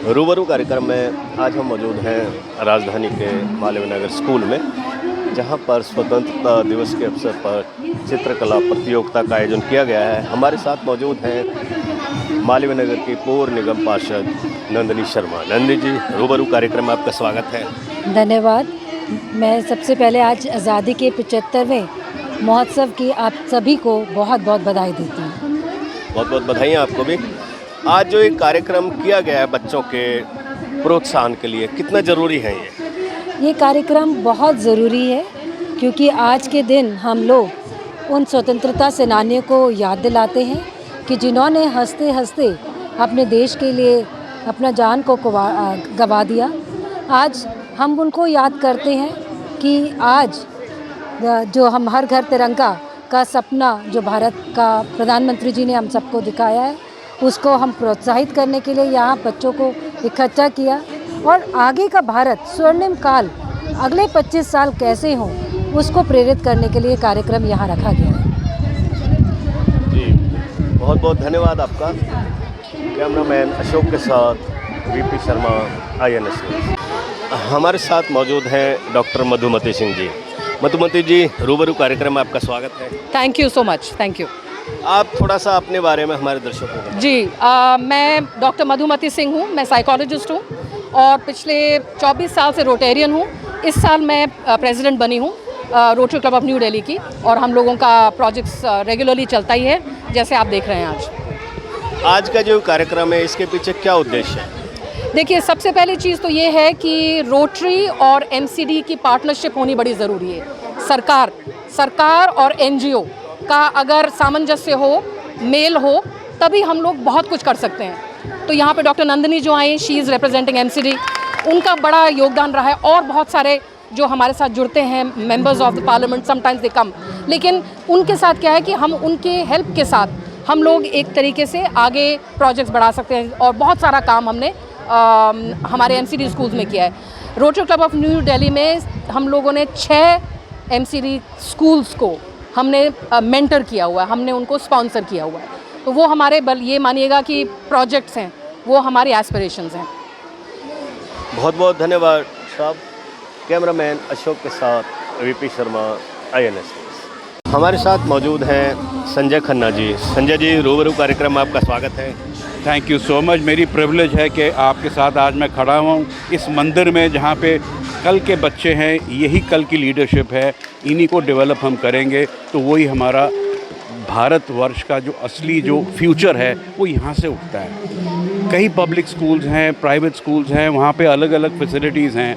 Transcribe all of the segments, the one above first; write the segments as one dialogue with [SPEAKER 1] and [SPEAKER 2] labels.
[SPEAKER 1] रूबरू कार्यक्रम में आज हम मौजूद हैं राजधानी के मालवीय नगर स्कूल में, जहां पर स्वतंत्रता दिवस के अवसर पर चित्रकला प्रतियोगिता का आयोजन किया गया है। हमारे साथ मौजूद हैं मालवीय नगर की पूर्व निगम पार्षद नंदिनी शर्मा। नंदिनी जी, रूबरू कार्यक्रम में आपका स्वागत है।
[SPEAKER 2] धन्यवाद। मैं सबसे पहले आज आज़ादी के 75वें महोत्सव की आप सभी को बहुत बहुत बधाई देती हूँ।
[SPEAKER 1] बहुत बहुत बधाई आपको भी। आज जो एक कार्यक्रम किया गया है बच्चों के प्रोत्साहन के लिए, कितना ज़रूरी है
[SPEAKER 2] ये कार्यक्रम बहुत ज़रूरी है, क्योंकि आज के दिन हम लोग उन स्वतंत्रता सेनानियों को याद दिलाते हैं कि जिन्होंने हंसते हंसते अपने देश के लिए अपना जान को गंवा दिया। आज हम उनको याद करते हैं कि आज जो हम हर घर तिरंगा का सपना जो भारत का प्रधानमंत्री जी ने हम सबको दिखाया है, उसको हम प्रोत्साहित करने के लिए यहाँ बच्चों को इकट्ठा किया और आगे का भारत स्वर्णिम काल अगले 25 साल कैसे हों, उसको प्रेरित करने के लिए कार्यक्रम यहाँ रखा गया है।
[SPEAKER 1] जी, बहुत बहुत धन्यवाद आपका। कैमरामैन अशोक के साथ वीपी शर्मा, INS न्यूज़। हमारे साथ मौजूद हैं डॉक्टर मधुमती सिंह जी। मधुमती जी, रूबरू कार्यक्रम में आपका स्वागत है।
[SPEAKER 3] Thank you so much. Thank you.
[SPEAKER 1] आप थोड़ा सा अपने बारे में हमारे दर्शकों को बताएं।
[SPEAKER 3] जी, मैं डॉक्टर मधुमती सिंह हूँ। मैं साइकोलॉजिस्ट हूँ और पिछले 24 साल से रोटेरियन हूँ। इस साल मैं प्रेसिडेंट बनी हूँ rotary club of new Delhi की, और हम लोगों का प्रोजेक्ट्स रेगुलरली चलता ही है, जैसे आप देख रहे हैं आज।
[SPEAKER 1] आज का जो कार्यक्रम है, इसके पीछे क्या उद्देश्य है?
[SPEAKER 3] देखिए, सबसे पहली चीज़ तो ये है कि रोटरी और MCD की पार्टनरशिप होनी बड़ी ज़रूरी है। सरकार और NGO का अगर सामंजस्य हो, मेल हो, तभी हम लोग बहुत कुछ कर सकते हैं। तो यहाँ पे डॉक्टर नंदिनी जो आई, शी इज़ रिप्रेजेंटिंग MCD, उनका बड़ा योगदान रहा है, और बहुत सारे जो हमारे साथ जुड़ते हैं, members of the parliament, sometimes they come, लेकिन उनके साथ क्या है कि हम उनके हेल्प के साथ हम लोग एक तरीके से आगे प्रोजेक्ट्स बढ़ा सकते हैं, और बहुत सारा काम हमने हमारे MCD स्कूल्स में किया है। Rotary club of new Delhi में हम लोगों ने 6 MCD स्कूल्स को हमने मेंटर किया हुआ है, हमने उनको स्पॉन्सर किया हुआ है। तो वो हमारे ये मानिएगा कि प्रोजेक्ट्स हैं, वो हमारी एस्पिरेशंस हैं।
[SPEAKER 1] बहुत बहुत धन्यवाद साहब। कैमरामैन अशोक के साथ वीपी शर्मा, INS। हमारे साथ मौजूद हैं संजय खन्ना जी। संजय जी, रूबरू कार्यक्रम में आपका स्वागत है।
[SPEAKER 4] Thank you so much. मेरी प्रिविलेज है कि आपके साथ आज मैं खड़ा हूँ इस मंदिर में, जहाँ पे कल के बच्चे हैं, यही कल की लीडरशिप है, इन्हीं को डेवलप हम करेंगे तो वही हमारा भारतवर्ष का जो असली जो फ्यूचर है वो यहाँ से उठता है। कई पब्लिक स्कूल्स हैं, प्राइवेट स्कूल्स हैं, वहाँ पे अलग अलग फैसिलिटीज़ हैं।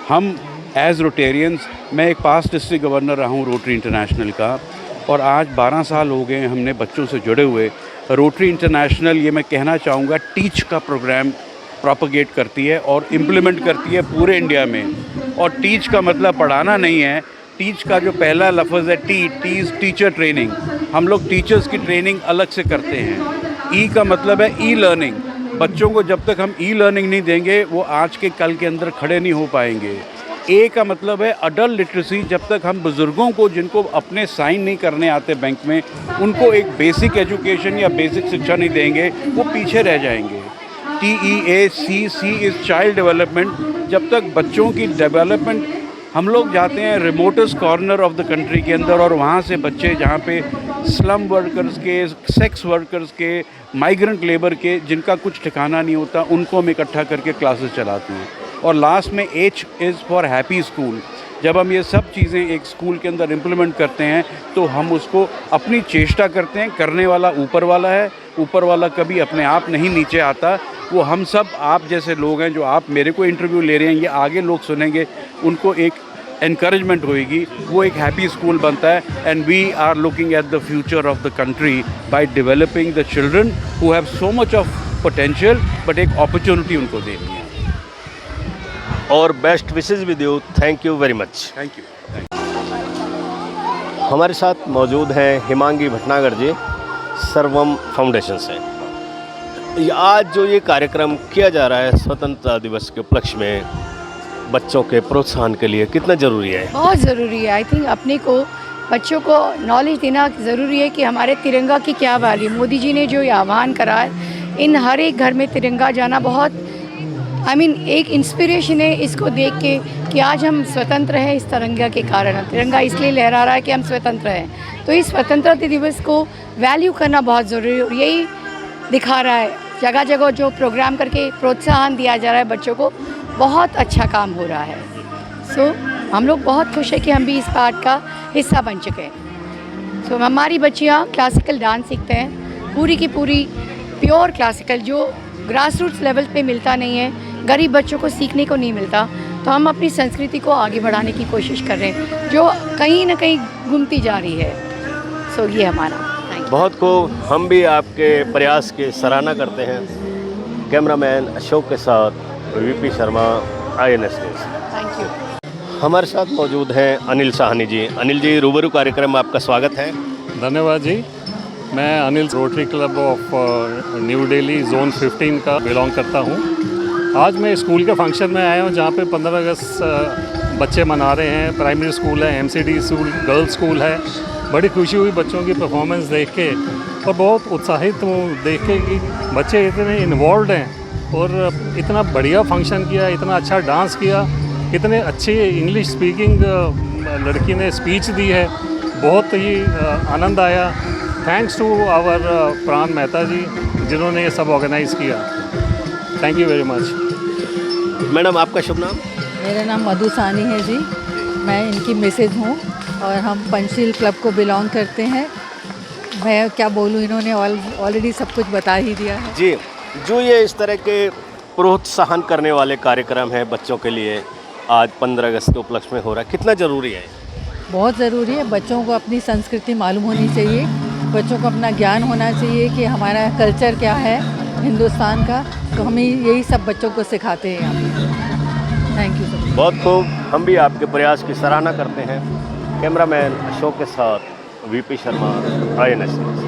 [SPEAKER 4] हम एज़ रोटेरियंस, मैं एक पास्ट डिस्ट्रिक्ट गवर्नर रहा हूँ रोटरी इंटरनेशनल का, और आज 12 साल हो गए हमने बच्चों से जुड़े हुए। रोटरी इंटरनेशनल, ये मैं कहना चाहूँगा, टीच का प्रोग्राम प्रोपगेट करती है और इम्प्लीमेंट करती है पूरे इंडिया में। और टीच का मतलब पढ़ाना नहीं है, टीच का जो पहला लफ्ज़ है टीचर ट्रेनिंग। हम लोग टीचर्स की ट्रेनिंग अलग से करते हैं। ई का मतलब है ई-लर्निंग। बच्चों को जब तक हम ई-लर्निंग नहीं देंगे, वो आज के कल के अंदर खड़े नहीं हो पाएंगे। ए का मतलब है अडल्ट लिटरेसी। जब तक हम बुज़ुर्गों को, जिनको अपने साइन नहीं करने आते बैंक में, उनको एक बेसिक एजुकेशन या बेसिक शिक्षा नहीं देंगे, वो पीछे रह जाएंगे। TEACC is child development. जब तक बच्चों की डेवलपमेंट, हम लोग जाते हैं remotest corner of the country के अंदर, और वहाँ से बच्चे जहाँ पे स्लम वर्कर्स के, सेक्स वर्कर्स के, माइग्रेंट लेबर के, जिनका कुछ ठिकाना नहीं होता, उनको हम इकट्ठा करके क्लासेस चलाते हैं। और लास्ट में H is for happy school. जब हम ये सब चीज़ें एक स्कूल के अंदर इम्प्लीमेंट करते हैं तो हम उसको अपनी चेष्टा करते हैं। करने वाला ऊपर वाला है, ऊपर वाला कभी अपने आप नहीं नीचे आता। वो हम सब, आप जैसे लोग हैं, जो आप मेरे को इंटरव्यू ले रहे हैं, ये आगे लोग सुनेंगे, उनको एक एनकरेजमेंट होएगी, वो एक हैप्पी स्कूल बनता है। And we are looking at the future of the country by developing the children who have so much of potential, but एक अपॉर्चुनिटी उनको देनी है।
[SPEAKER 1] और best wishes with you. Thank you very much.
[SPEAKER 4] Thank you.
[SPEAKER 1] हमारे साथ मौजूद हैं हिमांगी भटनागर जी, सर्वम फाउंडेशन से। आज जो ये कार्यक्रम किया जा रहा है स्वतंत्रता दिवस के उपलक्ष्य में, बच्चों के प्रोत्साहन के लिए कितना ज़रूरी है?
[SPEAKER 5] बहुत ज़रूरी है। आई थिंक अपने को, बच्चों को नॉलेज देना ज़रूरी है कि हमारे तिरंगा की क्या वैल्यू। मोदी जी ने जो ये आह्वान करा है, इन हर एक घर में तिरंगा जाना बहुत एक इंस्पिरेशन है इसको देख के कि आज हम स्वतंत्र हैं इस तिरंगा के कारण। तिरंगा इसलिए लहरा रहा है कि हम स्वतंत्र हैं, तो इस स्वतंत्रता दिवस को वैल्यू करना बहुत ज़रूरी है और यही दिखा रहा है। जगह जगह जो प्रोग्राम करके प्रोत्साहन दिया जा रहा है बच्चों को, बहुत अच्छा काम हो रहा है। सो हम लोग बहुत खुश है कि हम भी इस पार्ट का हिस्सा बन चुके हैं। सो हमारी बच्चियाँ क्लासिकल डांस सीखते हैं, पूरी की पूरी प्योर क्लासिकल, जो ग्रास रूट्स लेवल पे मिलता नहीं है, गरीब बच्चों को सीखने को नहीं मिलता। तो हम अपनी संस्कृति को आगे बढ़ाने की कोशिश कर रहे हैं, जो कहीं ना कहीं घूमती जा रही है। सो ये हमारा
[SPEAKER 1] बहुत को हम भी आपके प्रयास की सराहना करते हैं। कैमरामैन अशोक के साथ VP Sharma, INS news.
[SPEAKER 5] Thank you.
[SPEAKER 1] हमारे साथ मौजूद हैं अनिल साहनी जी। अनिल जी, रूबरू कार्यक्रम में आपका स्वागत है।
[SPEAKER 6] धन्यवाद जी। मैं Anil, rotary club of new Delhi zone 15 का बिलोंग करता हूँ। आज मैं स्कूल के फंक्शन में आया हूँ जहाँ पे 15 अगस्त बच्चे मना रहे हैं। प्राइमरी स्कूल है, MCD स्कूल, गर्ल्स स्कूल है। बड़ी खुशी हुई बच्चों की परफॉर्मेंस देख के और बहुत उत्साहित हूँ देख के कि बच्चे इतने इन्वॉल्व हैं और इतना बढ़िया फंक्शन किया, इतना अच्छा डांस किया, इतने अच्छे इंग्लिश स्पीकिंग लड़की ने स्पीच दी है। बहुत ही आनंद आया। थैंक्स टू आवर प्राण मेहता जी जिन्होंने ये सब ऑर्गेनाइज़ किया। Thank you very much.
[SPEAKER 1] Madam, आपका शुभ नाम?
[SPEAKER 7] मेरा नाम मधु सानी है जी। मैं इनकी मिसेज हूँ और हम पंचशील क्लब को बिलोंग करते हैं। मैं क्या बोलूँ, इन्होंने ऑलरेडी सब कुछ बता ही दिया है
[SPEAKER 1] जी। जो ये इस तरह के प्रोत्साहन करने वाले कार्यक्रम हैं बच्चों के लिए, आज 15 अगस्त के उपलक्ष्य में हो रहा है, कितना ज़रूरी है?
[SPEAKER 7] बहुत ज़रूरी है। बच्चों को अपनी संस्कृति मालूम होनी चाहिए, बच्चों को अपना ज्ञान होना चाहिए कि हमारा कल्चर क्या है हिंदुस्तान का। तो हम यही सब बच्चों को सिखाते हैं यहाँ पे। Thank you so much.
[SPEAKER 1] बहुत खूब। हम भी आपके प्रयास की सराहना करते हैं। कैमरामैन अशोक के साथ VP Sharma, INS news.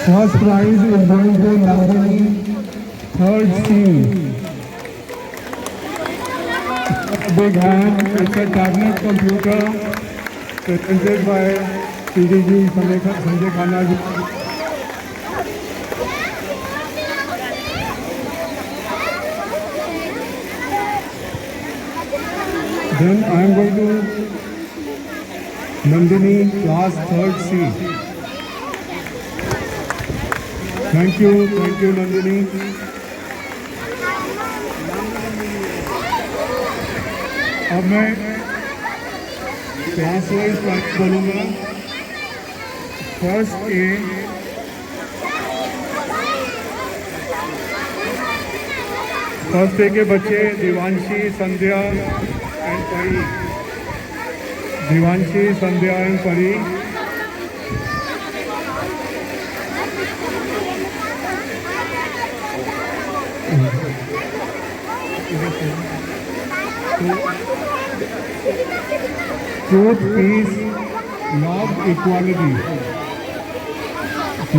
[SPEAKER 8] First prize is going to Nandini, third C. Big hand. It's a tablet computer presented by CDG Sanjay Khanna ji. Then I am going to Nandini, class 3rd C. Thank you Nandini. अब मैं class wise बोलूँगा। First A के बच्चे दिवांशी, संध्या and परी। दिवांशी, संध्या and परी। Truth, peace, love, equality.